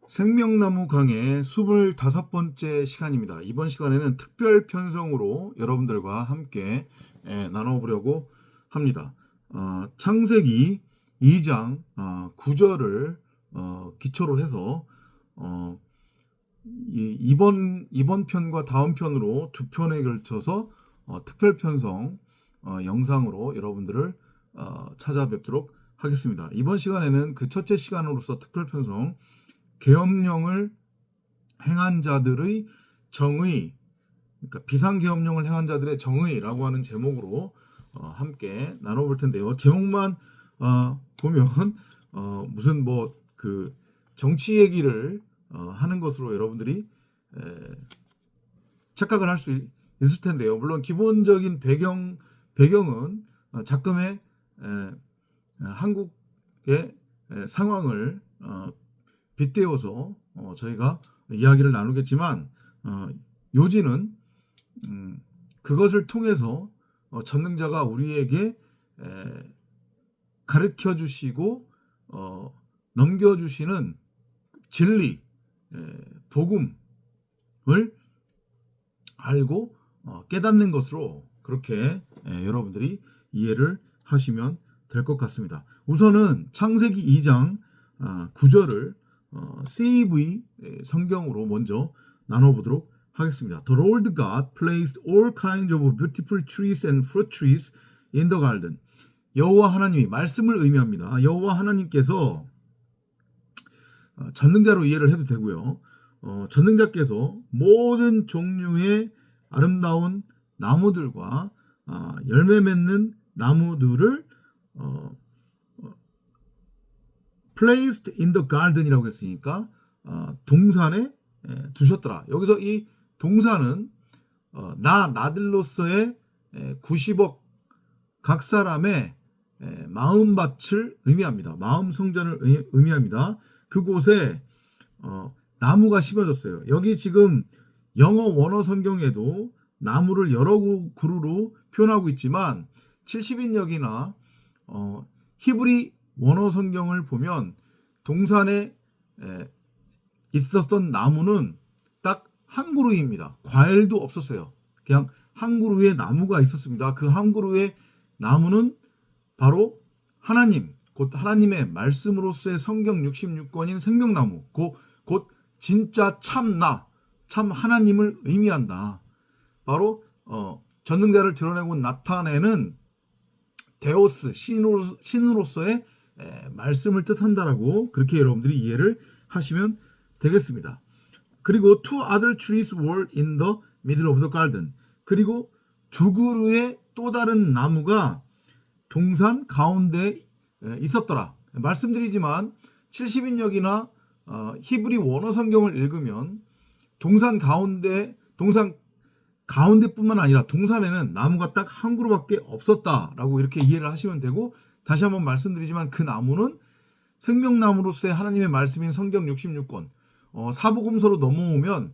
생명나무 강의 25번째 시간입니다. 이번 시간에는 특별 편성으로 여러분들과 함께 나눠보려고 합니다. 창세기 2장 9절을 기초로 해서 이번 편과 다음 편으로 두 편에 걸쳐서 특별 편성 영상으로 여러분들을 찾아뵙도록 하겠습니다. 이번 시간에는 그 첫째 시간으로서 특별 편성 계엄령을 행한 자들의 정의, 그러니까 비상계엄령을 행한 자들의 정의라고 하는 제목으로 함께 나눠볼 텐데요. 제목만 보면 무슨 뭐 그 정치 얘기를 하는 것으로 여러분들이 착각을 할 수 있을 텐데요. 물론 기본적인 배경은 작금의 한국의 상황을 빗대어서 저희가 이야기를 나누겠지만 요지는 그것을 통해서 전능자가 우리에게 가르쳐 주시고 넘겨주시는 진리, 복음을 알고 깨닫는 것으로 그렇게 여러분들이 이해를 하시면 될 것 같습니다. 우선은 창세기 2장 9절을 CV 성경으로 먼저 나눠보도록 하겠습니다. The Lord God placed all kinds of beautiful trees and fruit trees in the garden. 여호와 하나님이 말씀을 의미합니다. 여호와 하나님께서 전능자로 이해를 해도 되고요. 전능자께서 모든 종류의 아름다운 나무들과 열매 맺는 나무들을 placed in the garden이라고 했으니까 동산에 두셨더라. 여기서 이 동산은 나들로서의 90억 각 사람의 마음밭을 의미합니다. 마음 성전을 의미합니다. 그곳에 나무가 심어졌어요. 여기 지금 영어 원어 성경에도 나무를 여러 그루로 표현하고 있지만 70인역이나 히브리 원어 성경을 보면 동산에 있었던 나무는 딱 한 그루입니다. 과일도 없었어요. 그냥 한 그루의 나무가 있었습니다. 그 한 그루의 나무는 바로 하나님, 곧 하나님의 말씀으로서의 성경 66권인 생명나무, 곧 진짜 참나, 참 하나님을 의미한다. 바로 전능자를 드러내고 나타내는 데오스, 신으로서의 말씀을 뜻한다라고 그렇게 여러분들이 이해를 하시면 되겠습니다. 그리고 two other trees were in the middle of the garden. 그리고 두 그루의 또 다른 나무가 동산 가운데 있었더라. 말씀드리지만 70인역이나 히브리 원어 성경을 읽으면 동산 가운데뿐만 아니라 동산에는 나무가 딱 한 그루밖에 없었다라고 이렇게 이해를 하시면 되고, 다시 한번 말씀드리지만 그 나무는 생명나무로서의 하나님의 말씀인 성경 66권 사복음서로 넘어오면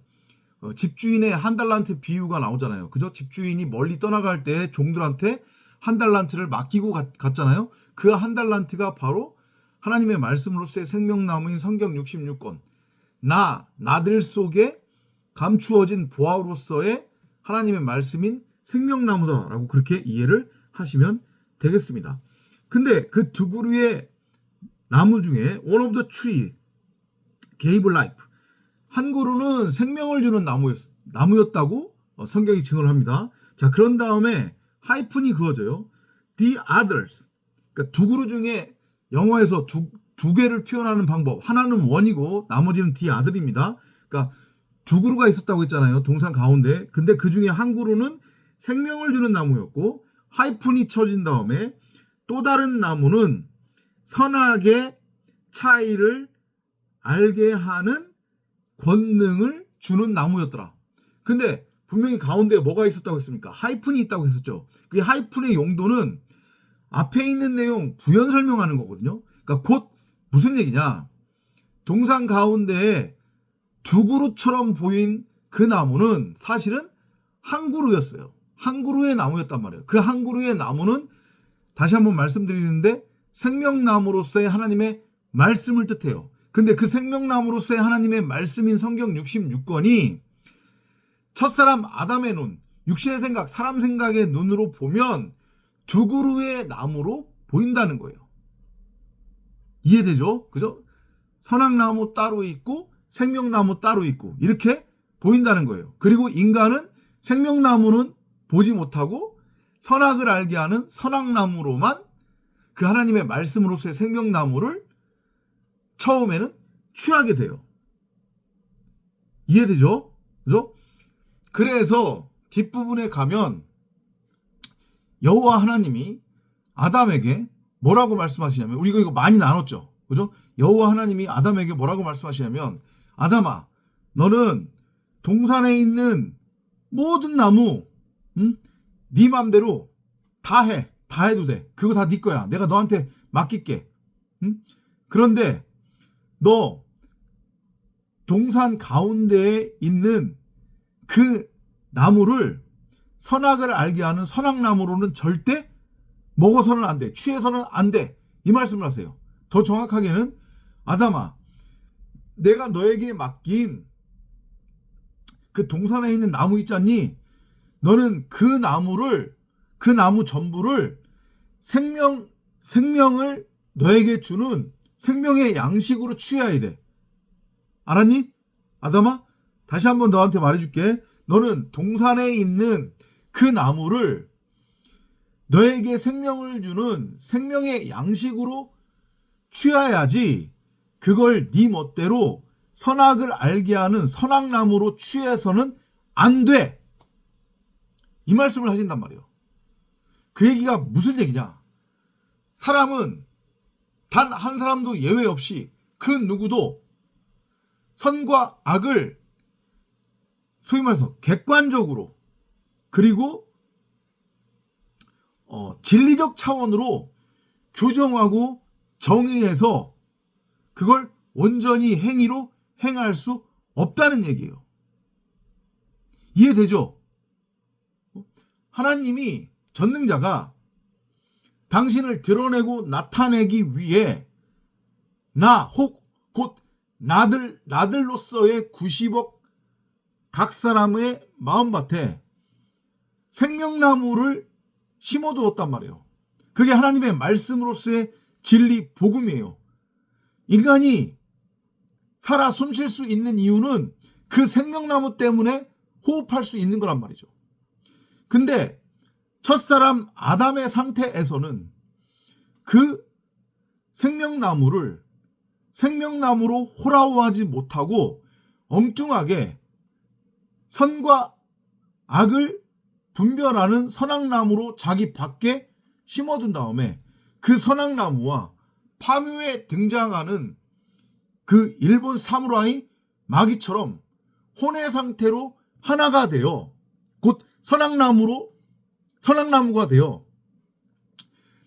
집주인의 한 달란트 비유가 나오잖아요. 그죠? 집주인이 멀리 떠나갈 때 종들한테 한 달란트를 맡기고 갔잖아요. 그 한 달란트가 바로 하나님의 말씀으로서의 생명나무인 성경 66권 나들 속에 감추어진 보화로서의 하나님의 말씀인 생명나무다라고 그렇게 이해를 하시면 되겠습니다. 근데 그 두 그루의 나무 중에 one of the tree gave life, 한 그루는 생명을 주는 나무였다고 성경이 증언을 합니다. 자, 그런 다음에 하이픈이 그어져요. The others, 그러니까 두 그루 중에 영어에서 두 개를 표현하는 방법, 하나는 원이고 나머지는 the other입니다. 그러니까 두 그루가 있었다고 했잖아요. 동산 가운데. 근데 그 중에 한 그루는 생명을 주는 나무였고, 하이픈이 쳐진 다음에 또 다른 나무는 선악의 차이를 알게 하는 권능을 주는 나무였더라. 근데 분명히 가운데에 뭐가 있었다고 했습니까? 하이픈이 있다고 했었죠. 그 하이픈의 용도는 앞에 있는 내용 부연 설명하는 거거든요. 그러니까 곧 무슨 얘기냐? 동산 가운데에 두 그루처럼 보인 그 나무는 사실은 한 그루였어요. 한 그루의 나무였단 말이에요. 그 한 그루의 나무는 다시 한번 말씀드리는데 생명나무로서의 하나님의 말씀을 뜻해요. 근데 그 생명나무로서의 하나님의 말씀인 성경 66권이 첫사람 아담의 눈, 육신의 생각, 사람 생각의 눈으로 보면 두 그루의 나무로 보인다는 거예요. 이해되죠? 그죠? 선악나무 따로 있고 생명나무 따로 있고 이렇게 보인다는 거예요. 그리고 인간은 생명나무는 보지 못하고 선악을 알게 하는 선악나무로만 그 하나님의 말씀으로서의 생명나무를 처음에는 취하게 돼요. 이해되죠? 그죠? 그래서 뒷부분에 가면 여호와 하나님이 아담에게 뭐라고 말씀하시냐면, 우리 이거 많이 나눴죠. 그죠? 여호와 하나님이 아담에게 뭐라고 말씀하시냐면, 아담아, 너는 동산에 있는 모든 나무, 네 맘대로 다 해. 다 해도 돼. 그거 다 네 거야. 내가 너한테 맡길게. 그런데 너 동산 가운데에 있는 그 나무를 선악을 알게 하는 선악나무로는 절대 먹어서는 안 돼. 취해서는 안 돼. 이 말씀을 하세요. 더 정확하게는 아담아, 내가 너에게 맡긴 그 동산에 있는 나무 있잖니? 너는 그 나무 전부를 생명을 너에게 주는 생명의 양식으로 취해야 돼. 알았니? 아담아, 다시 한번 너한테 말해줄게. 너는 동산에 있는 그 나무를 너에게 생명을 주는 생명의 양식으로 취해야지, 그걸 네 멋대로 선악을 알게 하는 선악나무로 취해서는 안 돼. 이 말씀을 하신단 말이에요. 그 얘기가 무슨 얘기냐? 사람은 단 한 사람도 예외 없이 그 누구도 선과 악을 소위 말해서 객관적으로 그리고 진리적 차원으로 규정하고 정의해서 그걸 온전히 행위로 행할 수 없다는 얘기예요. 이해되죠? 하나님이 전능자가 당신을 드러내고 나타내기 위해 곧 나들로서의 90억 각 사람의 마음밭에 생명나무를 심어두었단 말이에요. 그게 하나님의 말씀으로서의 진리 복음이에요. 인간이 살아 숨쉴 수 있는 이유는 그 생명나무 때문에 호흡할 수 있는 거란 말이죠. 근데 첫사람 아담의 상태에서는 그 생명나무를 생명나무로 호라호하지 못하고 엉뚱하게 선과 악을 분별하는 선악나무로 자기 밖에 심어둔 다음에 그 선악나무와 파묘에 등장하는 그 일본 사무라이 마귀처럼 혼의 상태로 하나가 되어 곧 선악나무가 되어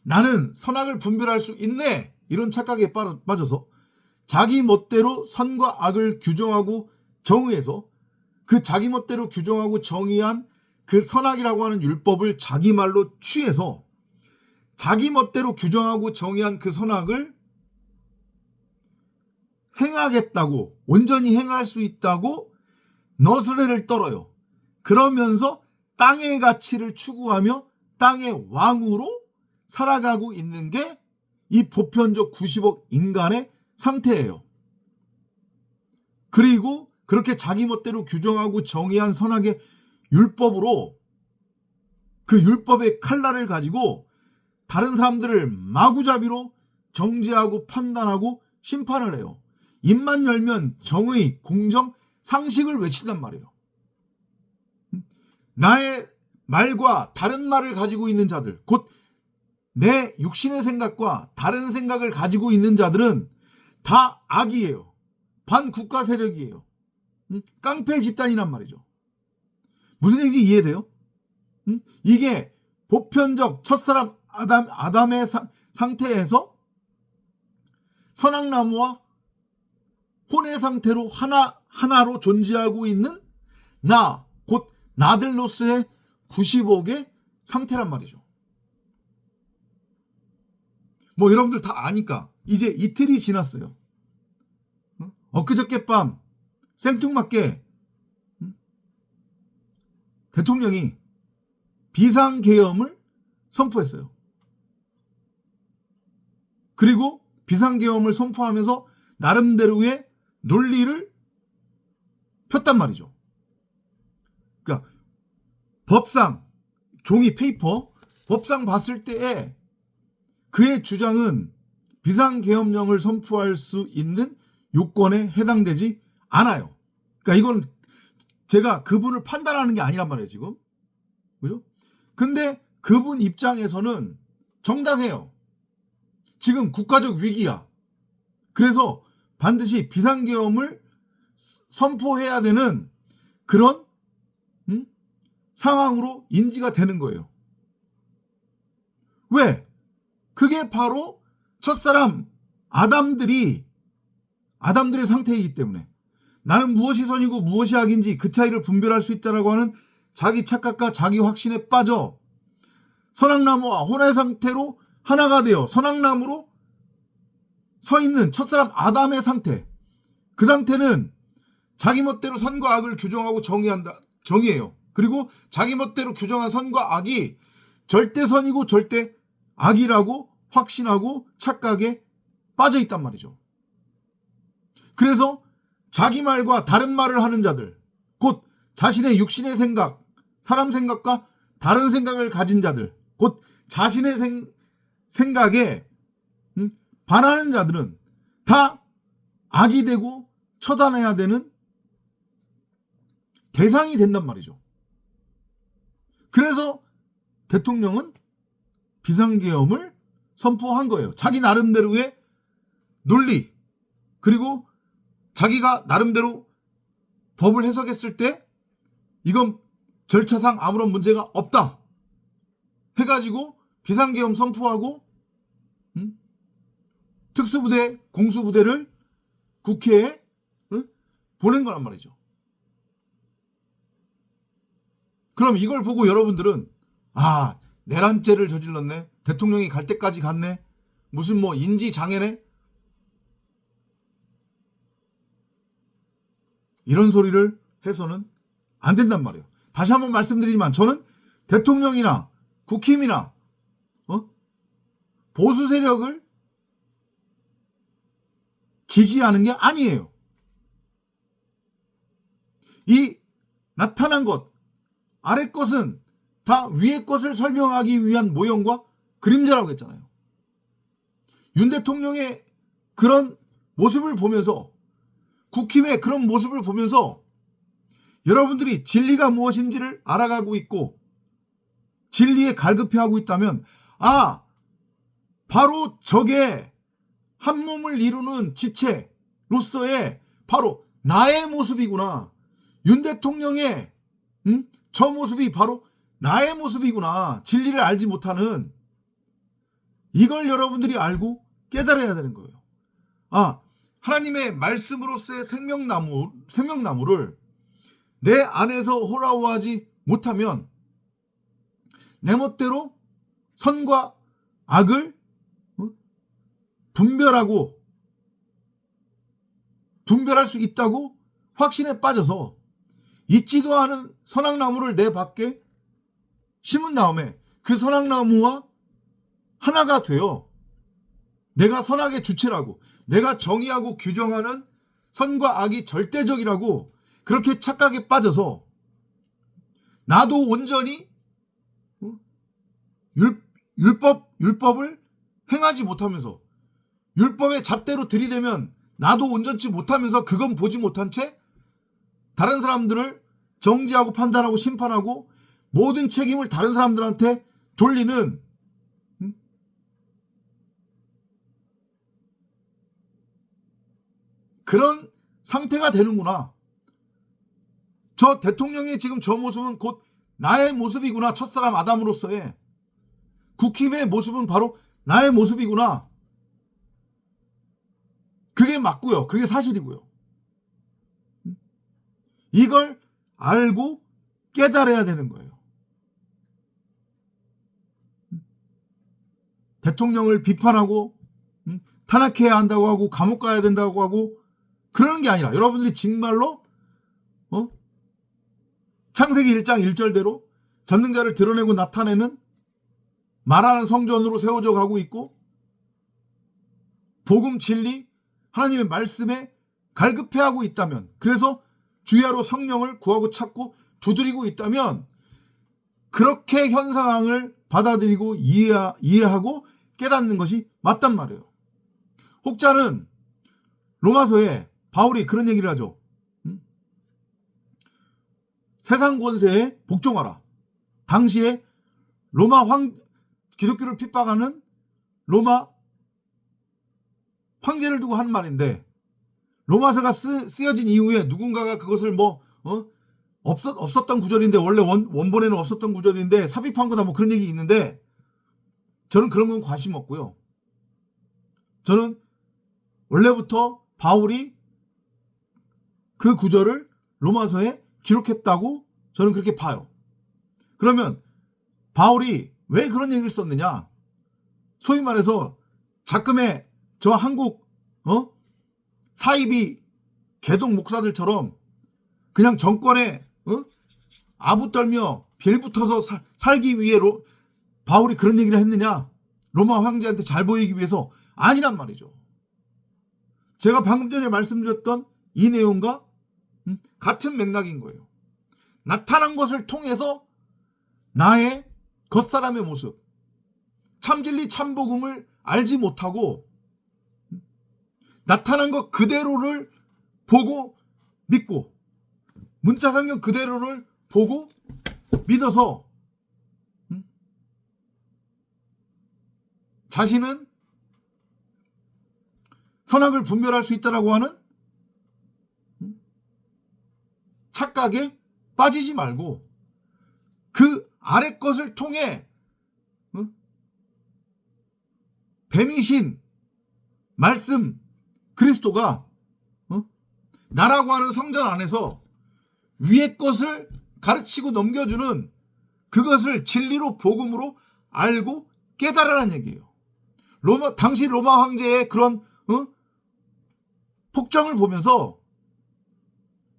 나는 선악을 분별할 수 있네, 이런 착각에 빠져서 자기 멋대로 선과 악을 규정하고 정의해서 그 자기 멋대로 규정하고 정의한 그 선악이라고 하는 율법을 자기 말로 취해서 자기 멋대로 규정하고 정의한 그 선악을 행하겠다고, 온전히 행할 수 있다고 너스레를 떨어요. 그러면서 땅의 가치를 추구하며 땅의 왕으로 살아가고 있는 게 이 보편적 90억 인간의 상태예요. 그리고 그렇게 자기 멋대로 규정하고 정의한 선악의 율법으로 그 율법의 칼날을 가지고 다른 사람들을 마구잡이로 정죄하고 판단하고 심판을 해요. 입만 열면 정의, 공정, 상식을 외친단 말이에요. 나의 말과 다른 말을 가지고 있는 자들, 곧 내 육신의 생각과 다른 생각을 가지고 있는 자들은 다 악이에요. 반국가 세력이에요. 깡패 집단이란 말이죠. 무슨 얘기인지 이해돼요? 이게 보편적 첫사람 아담의 상태에서 선악나무와 혼의 상태로 하나로 존재하고 있는 곧 나들로서의 90억의 상태란 말이죠. 뭐 여러분들 다 아니까 이제 이틀이 지났어요. 엊그저께 밤 생뚱맞게 대통령이 비상계엄을 선포했어요. 그리고 비상계엄을 선포하면서 나름대로의 논리를 폈단 말이죠. 그러니까 법상 종이 페이퍼 법상 봤을 때에 그의 주장은 비상계엄령을 선포할 수 있는 요건에 해당되지 않아요. 그러니까 이건 제가 그분을 판단하는 게 아니란 말이에요, 지금. 그죠? 근데 그분 입장에서는 정당해요. 지금 국가적 위기야. 그래서 반드시 비상계엄을 선포해야 되는 그런 상황으로 인지가 되는 거예요. 왜? 그게 바로 첫사람 아담들의 상태이기 때문에 나는 무엇이 선이고 무엇이 악인지 그 차이를 분별할 수 있다라고 하는 자기 착각과 자기 확신에 빠져 선악나무와 혼의 상태로 하나가 되어 선악나무로 서 있는 첫사람 아담의 상태. 그 상태는 자기 멋대로 선과 악을 규정하고 정의해요. 그리고 자기 멋대로 규정한 선과 악이 절대 선이고 절대 악이라고 확신하고 착각에 빠져 있단 말이죠. 그래서 자기 말과 다른 말을 하는 자들, 곧 자신의 육신의 생각, 사람 생각과 다른 생각을 가진 자들, 곧 자신의 생각에 반하는 자들은 다 악이 되고 처단해야 되는 대상이 된단 말이죠. 그래서 대통령은 비상계엄을 선포한 거예요. 자기 나름대로의 논리, 그리고 자기가 나름대로 법을 해석했을 때 이건 절차상 아무런 문제가 없다 해가지고 비상계엄 선포하고 특수부대, 공수부대를 국회에 보낸 거란 말이죠. 그럼 이걸 보고 여러분들은 내란죄를 저질렀네, 대통령이 갈 때까지 갔네, 무슨 뭐 인지장애네, 이런 소리를 해서는 안 된단 말이에요. 다시 한번 말씀드리지만 저는 대통령이나 국힘이나 보수 세력을 지지하는 게 아니에요. 이 나타난 것, 아래 것은 다 위의 것을 설명하기 위한 모형과 그림자라고 했잖아요. 윤 대통령의 그런 모습을 보면서, 국힘의 그런 모습을 보면서 여러분들이 진리가 무엇인지를 알아가고 있고 진리에 갈급해하고 있다면 바로 저게 한 몸을 이루는 지체로서의 바로 나의 모습이구나. 윤 대통령의 저 모습이 바로 나의 모습이구나. 진리를 알지 못하는, 이걸 여러분들이 알고 깨달아야 되는 거예요. 하나님의 말씀으로서의 생명나무를 내 안에서 호라워하지 못하면 내 멋대로 선과 악을 분별할 수 있다고 확신에 빠져서 있지도 않은 선악나무를 내 밖에 심은 다음에 그 선악나무와 하나가 되어 내가 선악의 주체라고, 내가 정의하고 규정하는 선과 악이 절대적이라고 그렇게 착각에 빠져서 나도 온전히 율법을 행하지 못하면서 율법의 잣대로 들이대면 나도 온전치 못하면서 그건 보지 못한 채 다른 사람들을 정죄하고 판단하고 심판하고 모든 책임을 다른 사람들한테 돌리는 그런 상태가 되는구나. 저 대통령의 지금 저 모습은 곧 나의 모습이구나. 첫사람 아담으로서의 국힘의 모습은 바로 나의 모습이구나. 그게 맞고요. 그게 사실이고요. 이걸 알고 깨달아야 되는 거예요. 대통령을 비판하고 탄핵해야 한다고 하고 감옥 가야 된다고 하고 그러는 게 아니라 여러분들이 정말로 창세기 1장 1절대로 전능자를 드러내고 나타내는 말하는 성전으로 세워져 가고 있고 복음 진리 하나님의 말씀에 갈급해하고 있다면, 그래서 주야로 성령을 구하고 찾고 두드리고 있다면 그렇게 현 상황을 받아들이고 이해하고 깨닫는 것이 맞단 말이에요. 혹자는 로마서에 바울이 그런 얘기를 하죠. 세상 권세에 복종하라. 당시에 기독교를 핍박하는 로마 황제를 두고 한 말인데, 로마서가 쓰여진 이후에 누군가가 그것을 없었던 구절인데, 원래 원본에는 없었던 구절인데 삽입한 거다 그런 얘기 있는데, 저는 그런 건 관심 없고요. 저는 원래부터 바울이 그 구절을 로마서에 기록했다고 저는 그렇게 봐요. 그러면 바울이 왜 그런 얘기를 썼느냐? 소위 말해서 작금의 저 한국 사이비 개동 목사들처럼 그냥 정권에 아부 떨며 빌 붙어서 살기 위해 바울이 그런 얘기를 했느냐? 로마 황제한테 잘 보이기 위해서 아니란 말이죠. 제가 방금 전에 말씀드렸던 이 내용과 같은 맥락인 거예요. 나타난 것을 통해서 나의 겉사람의 모습, 참진리 참복음을 알지 못하고 나타난 것 그대로를 보고 믿고, 문자성경 그대로를 보고 믿어서 자신은 선악을 분별할 수 있다라고 하는 착각에 빠지지 말고 그 아래 것을 통해 뱀이신 말씀 그리스도가 나라고 하는 성전 안에서 위의 것을 가르치고 넘겨주는, 그것을 진리로 복음으로 알고 깨달으라는 얘기예요. 당시 로마 황제의 그런 폭정을 보면서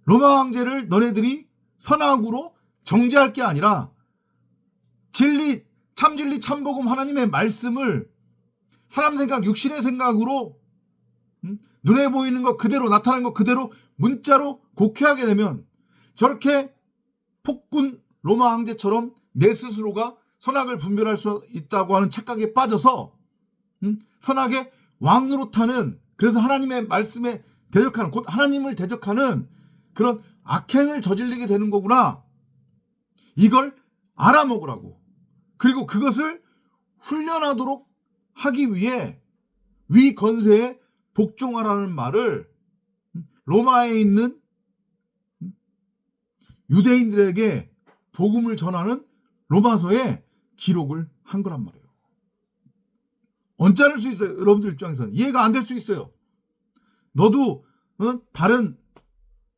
로마 황제를 너네들이 선악으로 정죄할 게 아니라 진리, 참진리, 참복음 하나님의 말씀을 사람 생각, 육신의 생각으로 눈에 보이는 것 그대로, 나타난 것 그대로 문자로 곡해하게 되면 저렇게 폭군 로마 황제처럼 내 스스로가 선악을 분별할 수 있다고 하는 착각에 빠져서 선악의 왕노릇하는, 그래서 하나님의 말씀에 대적하는, 곧 하나님을 대적하는 그런 악행을 저지르게 되는 거구나. 이걸 알아먹으라고. 그리고 그것을 훈련하도록 하기 위해 위 건세에 복종하라는 말을 로마에 있는 유대인들에게 복음을 전하는 로마서에 기록을 한 거란 말이에요. 언짢을 수 있어요. 여러분들 입장에서는 이해가 안 될 수 있어요. 너도 다른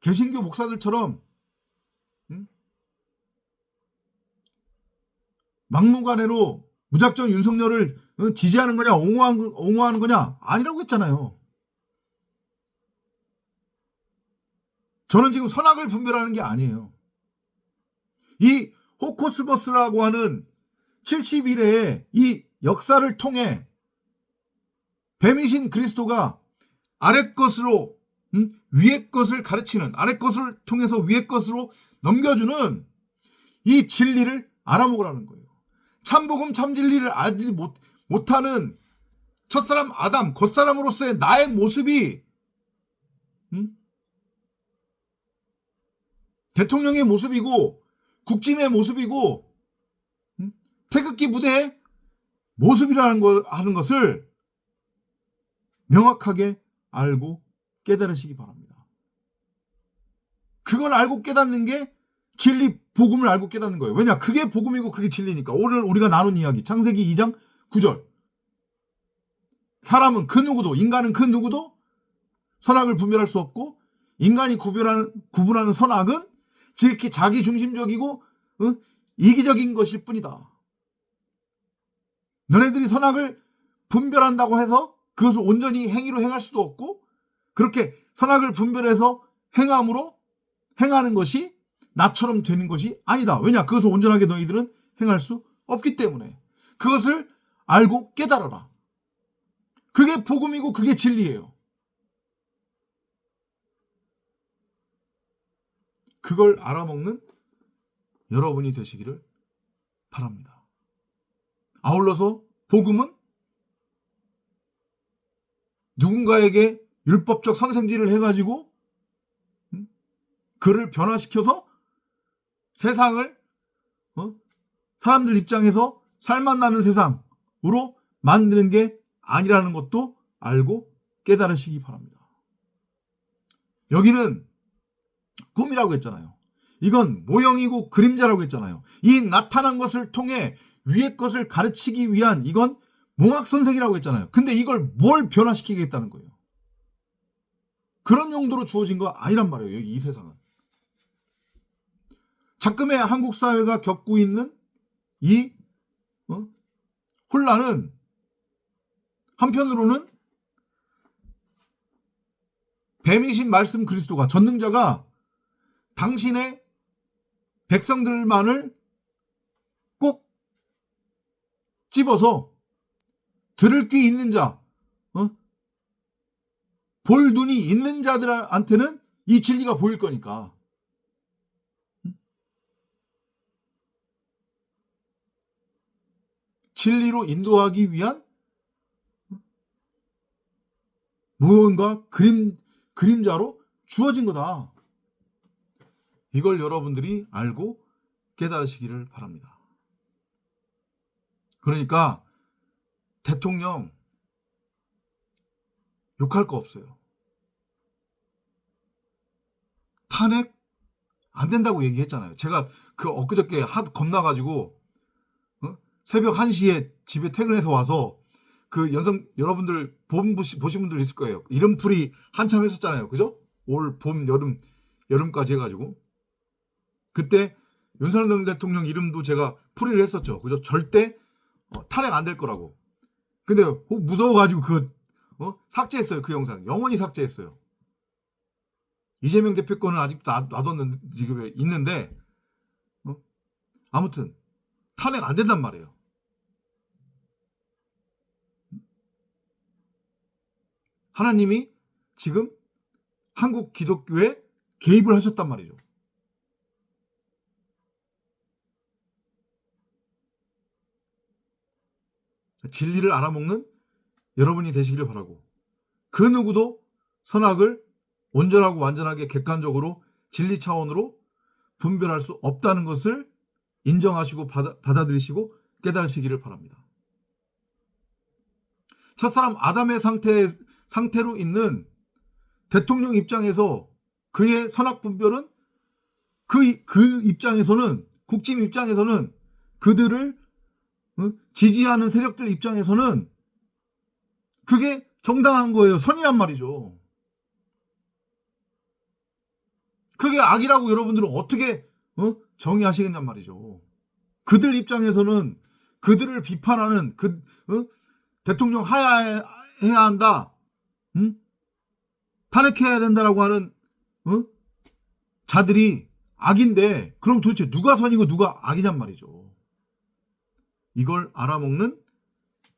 개신교 목사들처럼 막무가내로 무작정 윤석열을 지지하는 거냐, 옹호하는 거냐, 아니라고 했잖아요. 저는 지금 선악을 분별하는 게 아니에요. 이 호코스머스라고 하는 70일의 이 역사를 통해 뱀이신 그리스도가 아래 것으로 위의 것을 가르치는, 아래 것을 통해서 위의 것으로 넘겨주는 이 진리를 알아먹으라는 거예요. 참복음 참진리를 알지 못하는 첫사람 아담, 겉사람으로서의 나의 모습이 대통령의 모습이고 국짐의 모습이고 태극기 부대의 모습이라는 하는 것을 명확하게 알고 깨달으시기 바랍니다. 그걸 알고 깨닫는 게 진리, 복음을 알고 깨닫는 거예요. 왜냐? 그게 복음이고 그게 진리니까. 오늘 우리가 나눈 이야기, 창세기 2장 9절. 사람은 그 누구도, 인간은 그 누구도 선악을 분별할 수 없고, 인간이 구분하는 선악은 지극히 자기 중심적이고 이기적인 것일 뿐이다. 너네들이 선악을 분별한다고 해서 그것을 온전히 행위로 행할 수도 없고, 그렇게 선악을 분별해서 행하는 것이 나처럼 되는 것이 아니다. 왜냐? 그것을 온전하게 너희들은 행할 수 없기 때문에. 그것을 알고 깨달아라. 그게 복음이고 그게 진리예요. 그걸 알아먹는 여러분이 되시기를 바랍니다. 아울러서 복음은 누군가에게 율법적 선생질을 해가지고 그를 변화시켜서 세상을 사람들 입장에서 살맛 나는 세상으로 만드는 게 아니라는 것도 알고 깨달으시기 바랍니다. 여기는 꿈이라고 했잖아요. 이건 모형이고 그림자라고 했잖아요. 이 나타난 것을 통해 위의 것을 가르치기 위한 이건 몽학선생이라고 했잖아요. 근데 이걸 뭘 변화시키겠다는 거예요. 그런 용도로 주어진 거 아니란 말이에요. 이 세상은. 작금의 한국 사회가 겪고 있는 이 혼란은 한편으로는 뱀이신 말씀 그리스도가 전능자가 당신의 백성들만을 꼭 집어서 들을 귀 있는 자, 볼 눈이 있는 자들한테는 이 진리가 보일 거니까. 진리로 인도하기 위한 모형과 그림자로 주어진 거다. 이걸 여러분들이 알고 깨달으시기를 바랍니다. 그러니까 대통령 욕할 거 없어요. 탄핵 안 된다고 얘기했잖아요. 제가 그 엊그저께 하도 겁나가지고 새벽 1시에 집에 퇴근해서 와서 그 여러분들 보신 분들 있을 거예요. 이름풀이 한참 했었잖아요. 그죠? 올 봄, 여름까지 해가지고. 그때 윤석열 대통령 이름도 제가 풀이를 했었죠. 그죠? 절대 탄핵 안 될 거라고. 근데 무서워가지고 삭제했어요. 그 영상. 영원히 삭제했어요. 이재명 대표 거는 아직도 놔뒀는데, 지금 있는데, 아무튼, 탄핵 안 된단 말이에요. 하나님이 지금 한국 기독교에 개입을 하셨단 말이죠. 진리를 알아먹는 여러분이 되시기를 바라고, 그 누구도 선악을 온전하고 완전하게 객관적으로 진리 차원으로 분별할 수 없다는 것을 인정하시고 받아들이시고 깨달으시기를 바랍니다. 첫사람 아담의 상태로 있는 대통령 입장에서 그의 선악 분별은 그 입장에서는, 국짐 입장에서는, 그들을 지지하는 세력들 입장에서는 그게 정당한 거예요. 선이란 말이죠. 그게 악이라고 여러분들은 어떻게 정의하시겠냔 말이죠. 그들 입장에서는 그들을 비판하는 대통령 하야해야 한다, 탄핵해야 된다라고 하는 자들이 악인데, 그럼 도대체 누가 선이고 누가 악이냔 말이죠. 이걸 알아먹는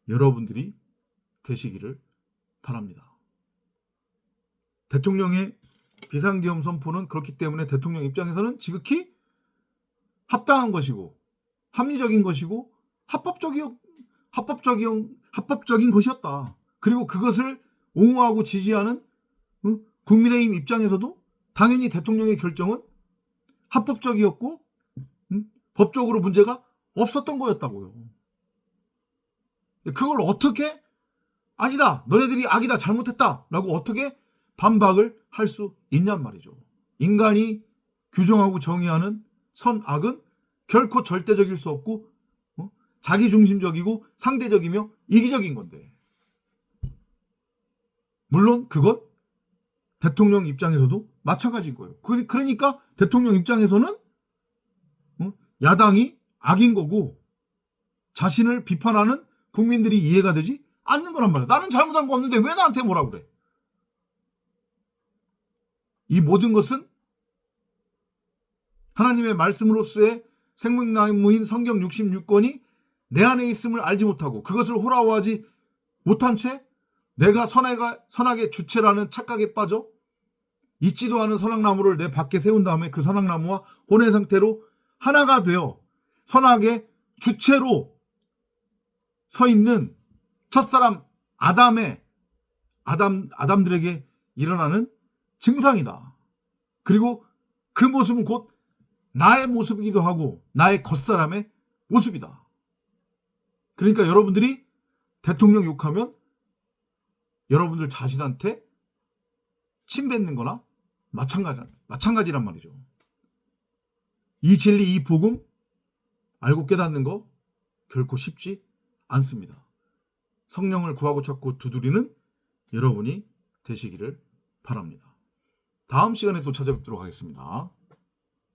여러분들이 되시기를 바랍니다. 대통령의 비상계엄 선포는 그렇기 때문에 대통령 입장에서는 지극히 합당한 것이고 합리적인 것이고 합법적인 것이었다. 그리고 그것을 옹호하고 지지하는 국민의힘 입장에서도 당연히 대통령의 결정은 합법적이었고 법적으로 문제가 없었던 거였다고요. 그걸 어떻게 아니다, 너네들이 악이다, 잘못했다 라고 어떻게 반박을 할 수 있냔 말이죠. 인간이 규정하고 정의하는 선악은 결코 절대적일 수 없고 자기중심적이고 상대적이며 이기적인 건데, 물론 그건 대통령 입장에서도 마찬가지인 거예요. 그러니까 대통령 입장에서는 야당이 악인 거고 자신을 비판하는 국민들이 이해가 되지 않는 거란 말이야. 나는 잘못한 거 없는데 왜 나한테 뭐라 그래? 이 모든 것은 하나님의 말씀으로서의 생명나무인 성경 66권이 내 안에 있음을 알지 못하고 그것을 호라워하지 못한 채 내가 선악의 주체라는 착각에 빠져 있지도 않은 선악나무를 내 밖에 세운 다음에 그 선악나무와 혼의 상태로 하나가 되어 선악의 주체로 서 있는 첫사람 아담들에게 일어나는 증상이다. 그리고 그 모습은 곧 나의 모습이기도 하고 나의 겉사람의 모습이다. 그러니까 여러분들이 대통령 욕하면 여러분들 자신한테 침뱉는 거나 마찬가지란 말이죠. 이 진리, 이 복음 알고 깨닫는 거 결코 쉽지 않습니다. 성령을 구하고 찾고 두드리는 여러분이 되시기를 바랍니다. 다음 시간에 또 찾아뵙도록 하겠습니다.